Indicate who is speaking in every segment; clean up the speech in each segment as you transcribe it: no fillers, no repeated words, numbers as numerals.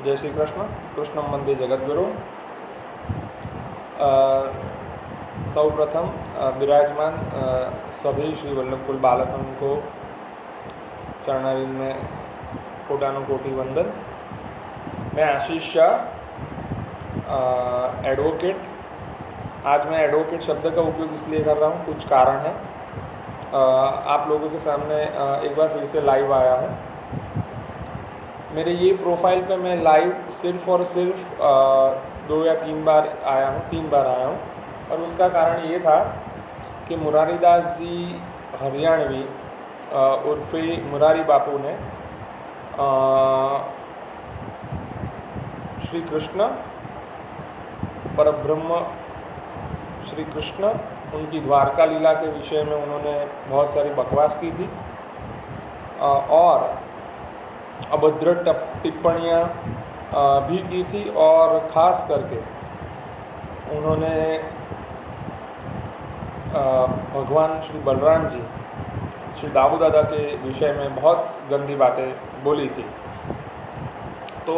Speaker 1: जय श्री कृष्ण। कृष्णम वंदे जगद्गुरु। सर्वप्रथम विराजमान सभी श्री वल्लभकुल बालकों को चरणारविंद में कोटानुकोटि वंदन। मैं आशीष शाह, एडवोकेट। आज मैं एडवोकेट शब्द का उपयोग इसलिए कर रहा हूँ, कुछ कारण है। आप लोगों के सामने एक बार फिर से लाइव आया हूँ। मेरे ये प्रोफाइल पे मैं लाइव सिर्फ और सिर्फ 2 या 3 बार आया हूँ, 3 बार आया हूँ। और उसका कारण ये था कि मुरारीदास जी हरियाणवी उर्फे मुरारी बापू ने श्री कृष्ण परब्रह्म श्री कृष्ण, उनकी द्वारका लीला के विषय में उन्होंने बहुत सारी बकवास की थी और अभद्र टिप्पणियाँ भी की थी। और ख़ास करके उन्होंने भगवान श्री बलराम जी, श्री दाऊ दादा के विषय में बहुत गंदी बातें बोली थी। तो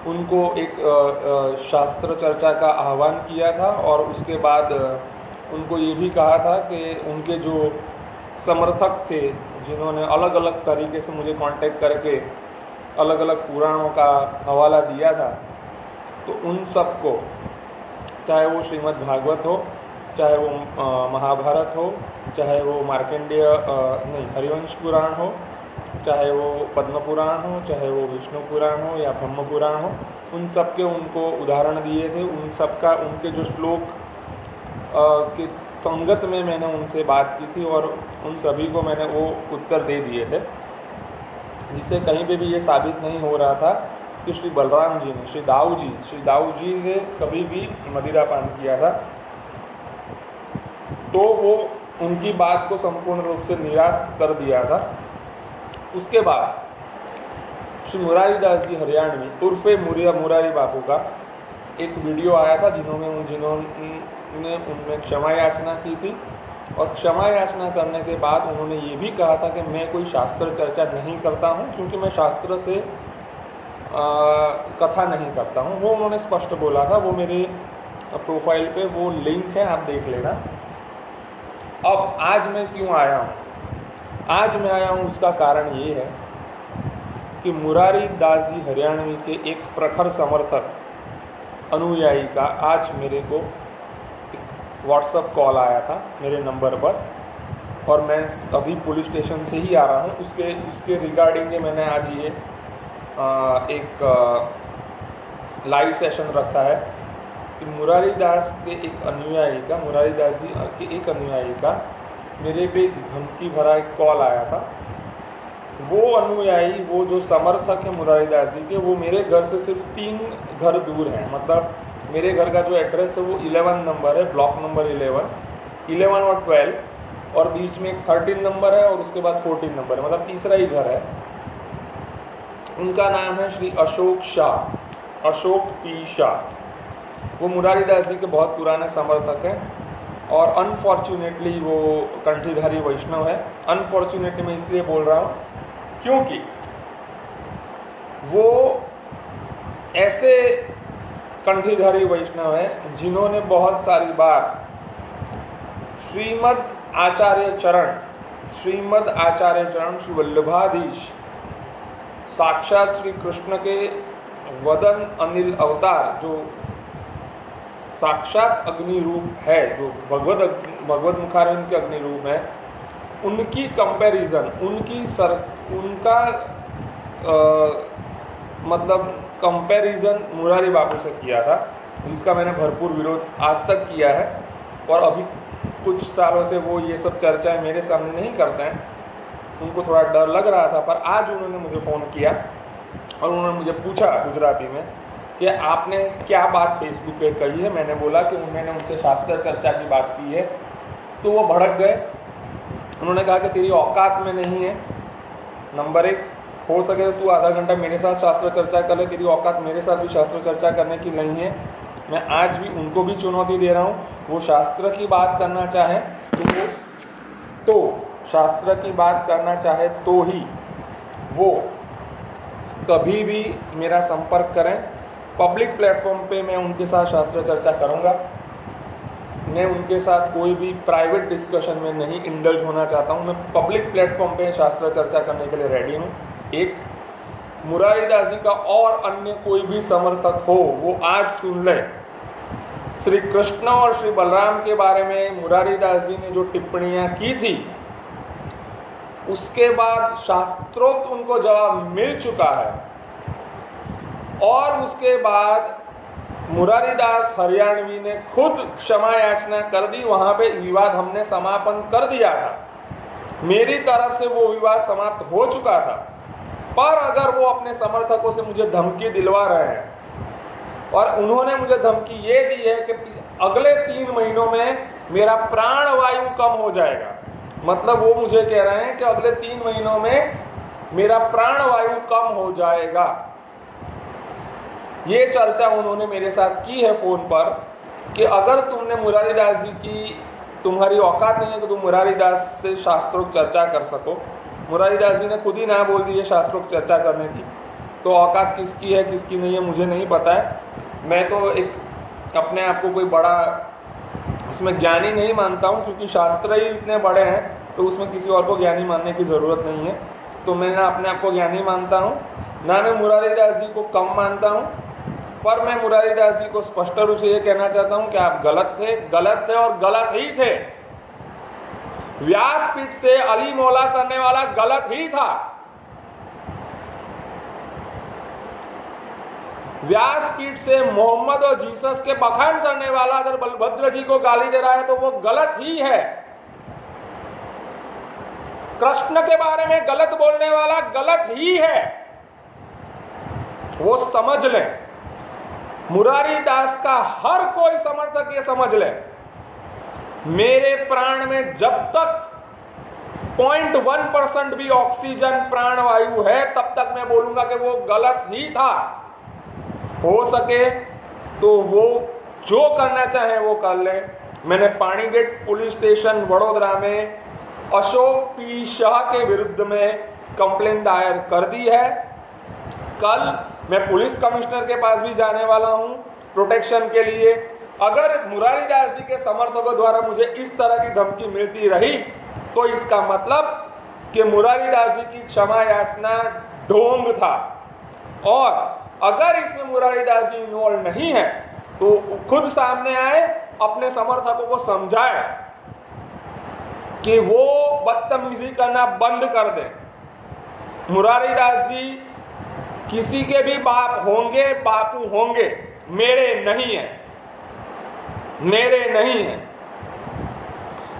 Speaker 1: उनको एक शास्त्र चर्चा का आह्वान किया था और उसके बाद उनको ये भी कहा था कि उनके जो समर्थक थे, जिन्होंने अलग अलग तरीके से मुझे कांटेक्ट करके अलग अलग पुराणों का हवाला दिया था, तो उन सबको, चाहे वो श्रीमद् भागवत हो, चाहे वो महाभारत हो, चाहे वो मार्कंडेय हरिवंश पुराण हो, चाहे वो पद्म पुराण हो, चाहे वो विष्णु पुराण हो या ब्रह्म पुराण हो, उन सब के उनको उदाहरण दिए थे। उन सब का, उनके जो श्लोक के संगत में मैंने उनसे बात की थी और उन सभी को मैंने वो उत्तर दे दिए थे, जिससे कहीं पे भी ये साबित नहीं हो रहा था कि श्री बलराम जी ने, श्री दाऊ जी ने कभी भी मदिरा पान किया था। तो वो उनकी बात को संपूर्ण रूप से निराश कर दिया था। उसके बाद श्री मुरारीदास जी हरियाणवी उर्फे मुरारी बापू का एक वीडियो आया था, जिन्होंने उनमें क्षमा याचना की थी। और क्षमा याचना करने के बाद उन्होंने ये भी कहा था कि मैं कोई शास्त्र चर्चा नहीं करता हूँ, क्योंकि मैं शास्त्र से कथा नहीं करता हूँ। वो उन्होंने स्पष्ट बोला था। वो मेरे प्रोफाइल पे वो लिंक है, आप देख लेना। अब आज मैं क्यों आया हूँ? आज मैं आया हूँ, उसका कारण ये है कि मुरारी दास जी हरियाणवी के एक प्रखर समर्थक अनुयायी का आज मेरे को व्हाट्सएप कॉल आया था मेरे नंबर पर, और मैं अभी पुलिस स्टेशन से ही आ रहा हूँ। उसके रिगार्डिंग मैंने आज ये एक लाइव सेशन रखा है कि मुरारी दास के एक अनुयायी का, मुरारी दास जी के एक अनुयायी का मेरे पे धमकी भरा एक कॉल आया था। वो अनुयायी, वो जो समर्थक है मुरारी दास जी के, वो मेरे घर से सिर्फ 3 घर दूर हैं। मतलब मेरे घर का जो एड्रेस है वो 11 नंबर है, ब्लॉक नंबर 11 और 12, और बीच में 13 नंबर है और उसके बाद 14 नंबर है, मतलब तीसरा ही घर है। उनका नाम है श्री अशोक शाह, अशोक पी शाह। वो मुरारी दास जी के बहुत पुराने समर्थक हैं और अनफॉर्चुनेटली वो कंठीधारी वैष्णव है। अनफॉर्चुनेटली मैं इसलिए बोल रहा हूँ क्योंकि वो ऐसे कंठीधारी वैष्णव है जिन्होंने बहुत सारी बार श्रीमद् आचार्य चरण श्री वल्लभाधीश, साक्षात श्री कृष्ण के वदन अनिल अवतार, जो साक्षात अग्नि रूप है, जो भगवद मुखारविंद के अग्नि रूप है, उनकी कंपैरिजन, उनका मतलब कंपैरिजन मुरारी बापू से किया था, जिसका मैंने भरपूर विरोध आज तक किया है। और अभी कुछ सालों से वो ये सब चर्चाएं मेरे सामने नहीं करते हैं, उनको थोड़ा डर लग रहा था। पर आज उन्होंने मुझे फ़ोन किया और उन्होंने मुझे पूछा गुजराती में कि आपने क्या बात फेसबुक पे कही है। मैंने बोला कि उन्होंने उनसे शास्त्र चर्चा की बात की है। तो वो भड़क गए। उन्होंने कहा कि तेरी औकात में नहीं है, नंबर 1, हो सके तो तू आधा घंटा मेरे साथ शास्त्र चर्चा कर ले, तेरी औकात मेरे साथ भी शास्त्र चर्चा करने की नहीं है। मैं आज भी उनको भी चुनौती दे रहा हूँ, वो शास्त्र की बात करना चाहे तो शास्त्र की बात करना चाहे तो ही वो कभी भी मेरा संपर्क करें। पब्लिक प्लेटफॉर्म पे मैं उनके साथ शास्त्र चर्चा करूंगा। मैं उनके साथ कोई भी प्राइवेट डिस्कशन में नहीं इंडल्ज होना चाहता हूं। मैं पब्लिक प्लेटफॉर्म पे शास्त्र चर्चा करने के लिए रेडी हूं। एक मुरारीदास जी का और अन्य कोई भी समर्थक हो वो आज सुन ले। श्री कृष्ण और श्री बलराम के बारे में मुरारीदास जी ने जो टिप्पणियां की थी उसके बाद शास्त्रोक्त उनको जवाब मिल चुका है, और उसके बाद मुरारीदास हरियाणवी ने खुद क्षमा याचना कर दी। वहां पे विवाद हमने समापन कर दिया था। मेरी तरफ से वो विवाद समाप्त हो चुका था। पर अगर वो अपने समर्थकों से मुझे धमकी दिलवा रहे हैं, और उन्होंने मुझे धमकी ये दी है कि अगले 3 महीनों में मेरा प्राण वायु कम हो जाएगा, मतलब वो मुझे कह रहे हैं कि अगले 3 महीनों में मेरा प्राण वायु कम हो जाएगा। ये चर्चा उन्होंने मेरे साथ की है फोन पर कि अगर तुमने मुरारीदास जी की, तुम्हारी औकात नहीं है कि तुम मुरारीदास से शास्त्रोक्त चर्चा कर सको। मुरारीदास जी ने खुद ही ना बोल दी है शास्त्रोक्त चर्चा करने की, तो औकात किसकी है किसकी नहीं है मुझे नहीं पता है। मैं तो एक अपने आप को कोई बड़ा इसमें ज्ञानी नहीं मानता हूँ, क्योंकि शास्त्र ही इतने बड़े हैं तो उसमें किसी और को ज्ञानी मानने की ज़रूरत नहीं है। तो मैं ना अपने आप को ज्ञानी मानता हूँ, ना मैं मुरारीदास जी को कम मानता हूँ। पर मैं मुरारीदास जी को स्पष्ट रूप से ये कहना चाहता हूँ कि आप गलत थे और गलत ही थे। व्यासपीठ से अली मौला करने वाला गलत ही था। व्यासपीठ से मोहम्मद और जीसस के बखान करने वाला अगर बलभद्र जी को गाली दे रहा है तो वो गलत ही है। कृष्ण के बारे में गलत बोलने वाला गलत ही है, वो समझ ले। मुरारीदास का हर कोई समर्थक ये समझ ले, मेरे प्राण में जब तक 0.1% भी ऑक्सीजन प्राण वायु है तब तक मैं बोलूंगा कि वो गलत ही था। हो सके तो वो जो करना चाहे वो कर ले। मैंने पानीगेट पुलिस स्टेशन वडोदरा में अशोक पी शाह के विरुद्ध में कंप्लेंट दायर कर दी है। कल मैं पुलिस कमिश्नर के पास भी जाने वाला हूं प्रोटेक्शन के लिए। अगर मुरारीदास जी के समर्थकों द्वारा मुझे इस तरह की धमकी मिलती रही तो इसका मतलब कि मुरारीदास जी की क्षमा याचना ढोंग था, और अगर इसमें मुरारीदास जी इन्वॉल्व नहीं है तो खुद सामने आए, अपने समर्थकों को समझाए कि वो बदतमीजी करना बंद कर दे। मुरारीदास जी किसी के भी बाप होंगे, बापू होंगे, मेरे नहीं है, मेरे नहीं है।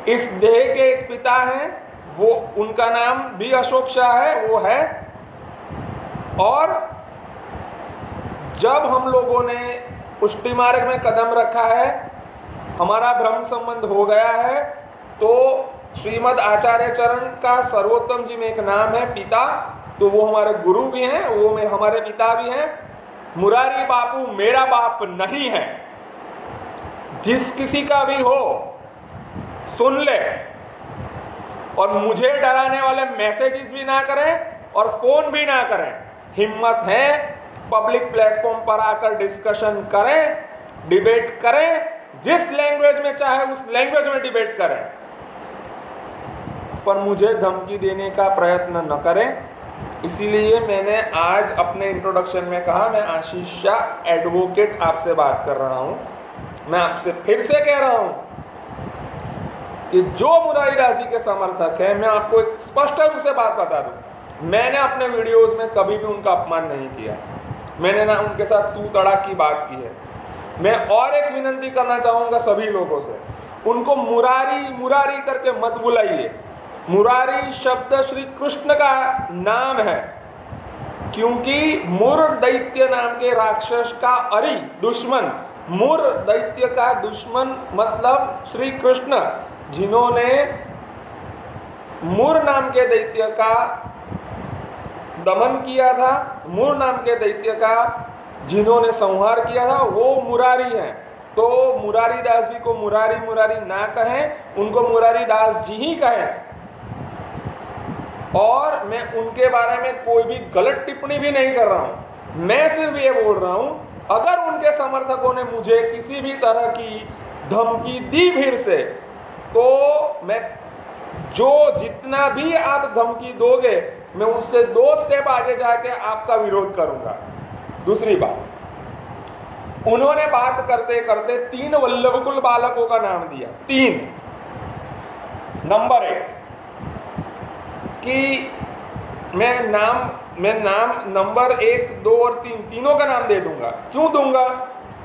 Speaker 1: इस देह के एक पिता हैं, वो उनका नाम भी अशोक शाह है, वो है। और जब हम लोगों ने पुष्टि मार्ग में कदम रखा है, हमारा ब्रह्म संबंध हो गया है, तो श्रीमद आचार्य चरण का सर्वोत्तम जी में एक नाम है पिता, तो वो हमारे गुरु भी हैं, वो हमारे पिता भी हैं। मुरारी बापू मेरा बाप नहीं है। जिस किसी का भी हो सुन ले, और मुझे डराने वाले मैसेजेस भी ना करें और फोन भी ना करें। हिम्मत है पब्लिक प्लेटफॉर्म पर आकर डिस्कशन करें, डिबेट करें, जिस लैंग्वेज में चाहे उस लैंग्वेज में डिबेट करें, पर मुझे धमकी देने का प्रयत्न न करें। इसीलिए मैंने आज अपने इंट्रोडक्शन में कहा मैं आशीष शाह एडवोकेट आपसे बात कर रहा हूं। मैं आपसे फिर से कह रहा हूं कि जो मुरारीदास जी के समर्थक हैं, मैं आपको एक स्पष्ट रूप से बात बता दूं, मैंने अपने वीडियोस में कभी भी उनका अपमान नहीं किया, मैंने ना उनके साथ तू तड़ाक की बात की है। मैं और एक विनंती करना चाहूंगा सभी लोगों से, उनको मुरारी मुरारी करके मत बुलाइए। मुरारी शब्द श्री कृष्ण का नाम है, क्योंकि मुर दैत्य नाम के राक्षस का अरि दुश्मन, मुर दैत्य का दुश्मन मतलब श्री कृष्ण, जिन्होंने मुर नाम के दैत्य का दमन किया था, मुर नाम के दैत्य का जिन्होंने संहार किया था, वो मुरारी हैं। तो मुरारीदास जी को मुरारी मुरारी ना कहें, उनको मुरारीदास जी ही कहें। और मैं उनके बारे में कोई भी गलत टिप्पणी भी नहीं कर रहा हूं। मैं सिर्फ ये बोल रहा हूं, अगर उनके समर्थकों ने मुझे किसी भी तरह की धमकी दी फिर से, तो मैं जो जितना भी आप धमकी दोगे, मैं उससे 2 स्टेप आगे जाके आपका विरोध करूंगा। दूसरी बात, उन्होंने बात करते करते 3 वल्लभकुल बालकों का नाम दिया। 3 नंबर 1 कि मैं नाम नंबर 1, 2 और 3 तीनों का नाम दे दूंगा। क्यों दूंगा?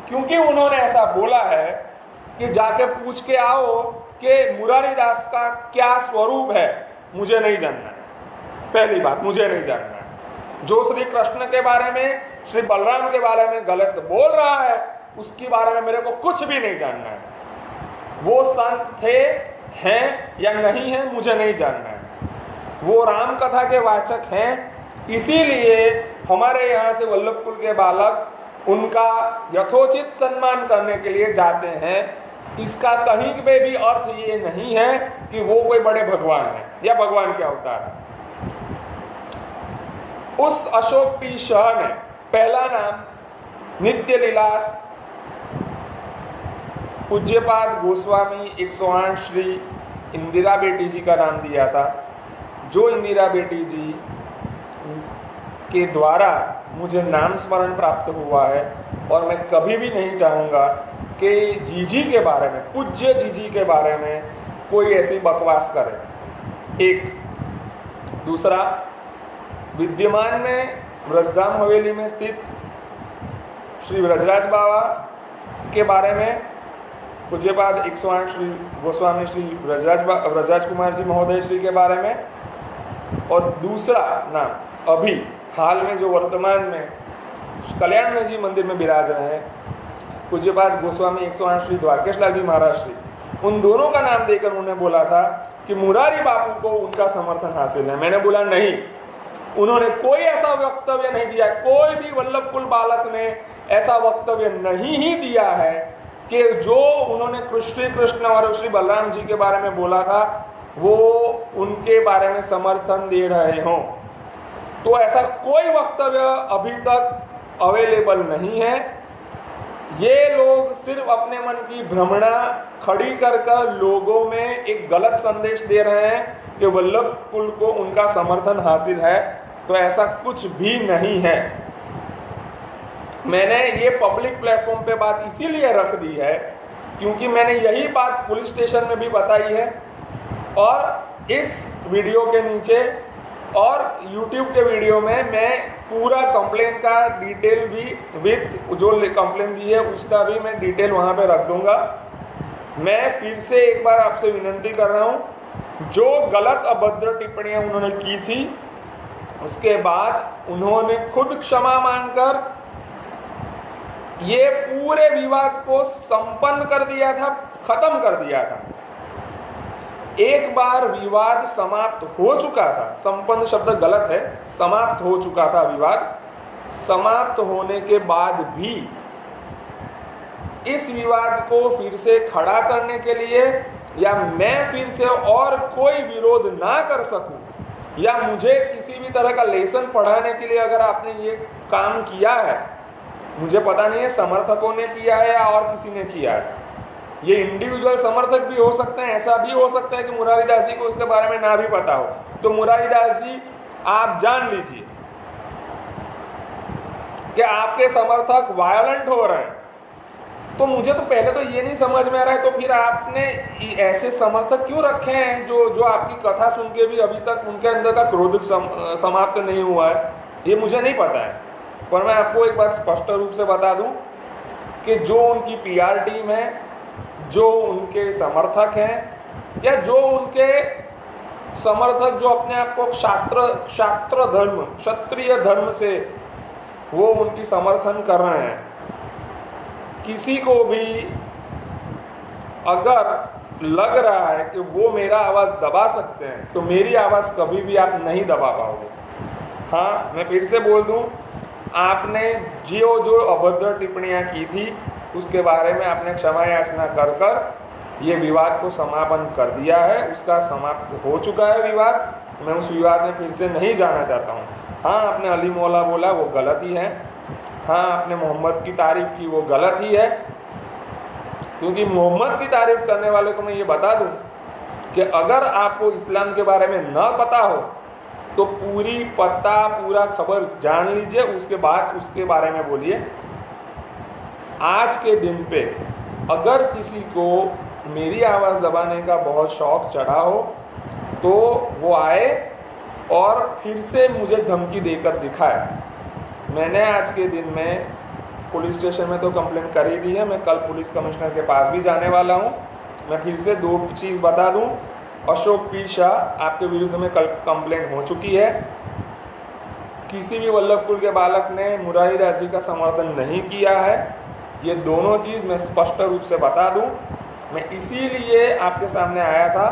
Speaker 1: क्योंकि उन्होंने ऐसा बोला है कि जाके पूछ के आओ कि मुरारी दास का क्या स्वरूप है, मुझे नहीं जानना है। पहली बात, मुझे नहीं जानना है। जो श्री कृष्ण के बारे में, श्री बलराम के बारे में गलत बोल रहा है, उसके बारे में मेरे को कुछ भी नहीं जानना है। वो संत थे, हैं या नहीं है, मुझे नहीं जानना है। वो राम कथा के वाचक हैं, इसीलिए हमारे यहाँ से वल्लभकुल के बालक उनका यथोचित सम्मान करने के लिए जाते हैं। इसका कहीं पे भी अर्थ ये नहीं है कि वो कोई बड़े भगवान है या भगवान के अवतार है। उस अशोक टी शाह ने पहला नाम नित्य लीलास पूज्यपाद गोस्वामी 108 श्री इंदिरा बेटी जी का नाम दिया था। जो इंदिरा बेटी जी के द्वारा मुझे नाम स्मरण प्राप्त हुआ है, और मैं कभी भी नहीं चाहूँगा कि जीजी के बारे में, पूज्य जीजी के बारे में कोई ऐसी बकवास करे। एक दूसरा, विद्यमान में ब्रजधाम हवेली में स्थित श्री ब्रजराज बाबा के बारे में पूज्यपाद 108 श्री गोस्वामी श्री ब्रजराज कुमार जी महोदय श्री के बारे में, और दूसरा नाम अभी हाल में जो वर्तमान में कल्याण में जी मंदिर में विराज रहे हैं पूज्यपाद गोस्वामी 108 श्री द्वारकेश लाल जी महाराज श्री, उन दोनों का नाम देकर उन्होंने बोला था कि मुरारी बापू को उनका समर्थन हासिल है। मैंने बोला नहीं, उन्होंने कोई ऐसा वक्तव्य नहीं दिया। कोई भी वल्लभकुल बालक ने ऐसा वक्तव्य नहीं ही दिया है कि जो उन्होंने श्री कृष्ण और श्री बलराम जी के बारे में बोला था वो उनके बारे में समर्थन दे रहे हों। तो ऐसा कोई वक्तव्य अभी तक अवेलेबल नहीं है। ये लोग सिर्फ अपने मन की भ्रमणा खड़ी कर लोगों में एक गलत संदेश दे रहे हैं कि वल्लभकुल को उनका समर्थन हासिल है, तो ऐसा कुछ भी नहीं है। मैंने ये पब्लिक प्लेटफॉर्म पे बात इसीलिए रख दी है क्योंकि मैंने यही बात पुलिस स्टेशन में भी बताई है, और इस वीडियो के नीचे और YouTube के वीडियो में मैं पूरा कंप्लेन का डिटेल भी विथ जो कंप्लेन दी है उसका भी मैं डिटेल वहाँ पे रख दूंगा। मैं फिर से एक बार आपसे विनंती कर रहा हूँ, जो गलत अभद्र टिप्पणियाँ उन्होंने की थी उसके बाद उन्होंने खुद क्षमा मांगकर ये पूरे विवाद को संपन्न कर दिया था, खत्म कर दिया था। एक बार विवाद समाप्त हो चुका था, संपन्न शब्द गलत है, समाप्त हो चुका था विवाद। समाप्त होने के बाद भी इस विवाद को फिर से खड़ा करने के लिए या मैं फिर से और कोई विरोध ना कर सकूं या मुझे किसी भी तरह का लेसन पढ़ाने के लिए अगर आपने ये काम किया है, मुझे पता नहीं है समर्थकों ने किया है या और किसी ने किया है। ये इंडिविजुअल समर्थक भी हो सकते हैं, ऐसा भी हो सकता है कि मुरारी दास जी को उसके बारे में ना भी पता हो। तो मुरारी दास जी आप जान लीजिए कि आपके समर्थक वायलेंट हो रहे हैं। तो मुझे तो पहले तो ये नहीं समझ में आ रहा है, तो फिर आपने ऐसे समर्थक क्यों रखे हैं जो आपकी कथा सुन के भी अभी तक उनके अंदर का क्रोध समाप्त नहीं हुआ है, ये मुझे नहीं पता है। पर मैं आपको एक बात स्पष्ट रूप से बता दूं कि जो उनकी PR टीम है, जो उनके समर्थक हैं या जो उनके समर्थक जो अपने आप को क्षात्र धर्म, क्षत्रिय धर्म से वो उनकी समर्थन कर रहे हैं, किसी को भी अगर लग रहा है कि वो मेरा आवाज़ दबा सकते हैं तो मेरी आवाज़ कभी भी आप नहीं दबा पाओगे। हाँ, मैं फिर से बोल दूं, आपने जो अभद्र टिप्पणियाँ की थी उसके बारे में आपने क्षमा याचना कर ये विवाद को समापन कर दिया है, उसका समाप्त हो चुका है विवाद। मैं उस विवाद में फिर से नहीं जाना चाहता हूँ। हाँ, आपने अली मौला बोला वो गलत ही है, हाँ आपने मोहम्मद की तारीफ़ की वो गलत ही है, क्योंकि मोहम्मद की तारीफ़ करने वाले को मैं ये बता दूँ कि अगर आपको इस्लाम के बारे में न पता हो तो पूरा खबर जान लीजिए, उसके बाद उसके बारे में बोलिए। आज के दिन पे अगर किसी को मेरी आवाज़ दबाने का बहुत शौक़ चढ़ा हो तो वो आए और फिर से मुझे धमकी देकर दिखाए। मैंने आज के दिन में पुलिस स्टेशन में तो कंप्लेंट कर ही दी है, मैं कल पुलिस कमिश्नर के पास भी जाने वाला हूँ। मैं फिर से 2 चीज़ बता दूँ, अशोक पी शाह आपके विरुद्ध में कल कंप्लेंट हो चुकी है। किसी भी वल्लभपुर के बालक ने मुरारी दास का समर्थन नहीं किया है, ये दोनों चीज़ मैं स्पष्ट रूप से बता दूं। मैं इसीलिए आपके सामने आया था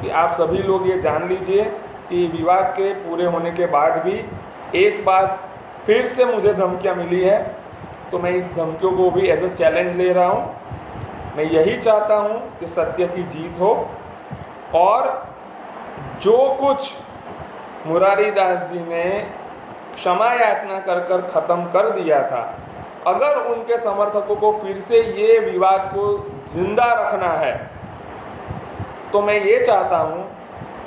Speaker 1: कि आप सभी लोग ये जान लीजिए कि विवाद के पूरे होने के बाद भी एक बार फिर से मुझे धमकियां मिली है, तो मैं इस धमकियों को भी एज ए चैलेंज ले रहा हूं। मैं यही चाहता हूं कि सत्य की जीत हो और जो कुछ मुरारी दास जी ने क्षमा याचना कर ख़त्म कर दिया था, अगर उनके समर्थकों को फिर से ये विवाद को जिंदा रखना है तो मैं ये चाहता हूँ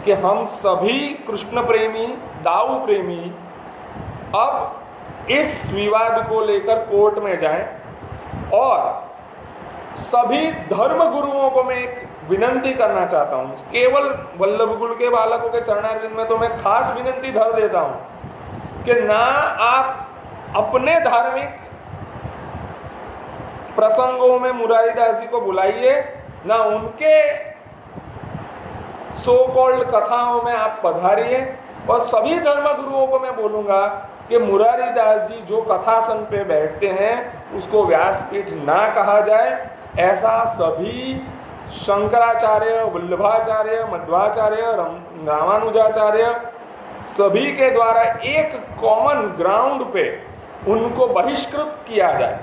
Speaker 1: कि हम सभी कृष्ण प्रेमी, दाऊ प्रेमी अब इस विवाद को लेकर कोर्ट में जाएं और सभी धर्म गुरुओं को मैं एक विनंती करना चाहता हूँ। केवल वल्लभकुल के बालकों के चरणारविंद में तो मैं खास विनंती धर देता हूँ कि ना आप अपने धार्मिक प्रसंगों में मुरारी दास जी को बुलाइए, ना उनके सो कॉल्ड कथाओं में आप पधारिए। और सभी धर्म गुरुओं को मैं बोलूँगा कि मुरारी दास जी जो कथासन पे बैठते हैं उसको व्यासपीठ ना कहा जाए, ऐसा सभी शंकराचार्य, वल्लभाचार्य, मध्वाचार्य, रामानुजाचार्य सभी के द्वारा एक कॉमन ग्राउंड पे उनको बहिष्कृत किया जाए।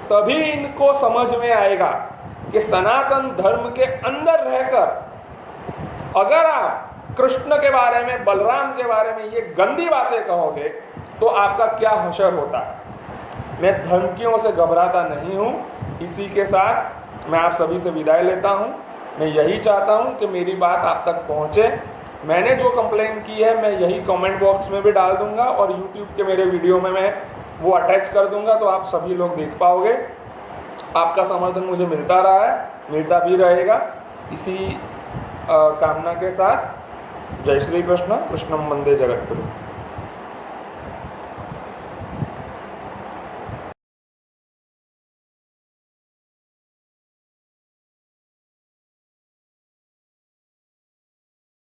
Speaker 1: तभी इनको समझ में आएगा कि सनातन धर्म के अंदर रहकर अगर आप कृष्ण के बारे में, बलराम के बारे में ये गंदी बातें कहोगे तो आपका क्या हशर होता है। मैं धमकियों से घबराता नहीं हूँ। इसी के साथ मैं आप सभी से विदाई लेता हूँ। मैं यही चाहता हूँ कि मेरी बात आप तक पहुँचे। मैंने जो कंप्लेन की है मैं यही कमेंट बॉक्स में भी डाल दूंगा और यूट्यूब के मेरे वीडियो में मैं वो अटैच कर दूंगा, तो आप सभी लोग देख पाओगे। आपका समर्थन मुझे मिलता रहा है, मिलता भी रहेगा। इसी कामना के साथ जय श्री कृष्ण। कृष्णम वंदे जगद्गुरु।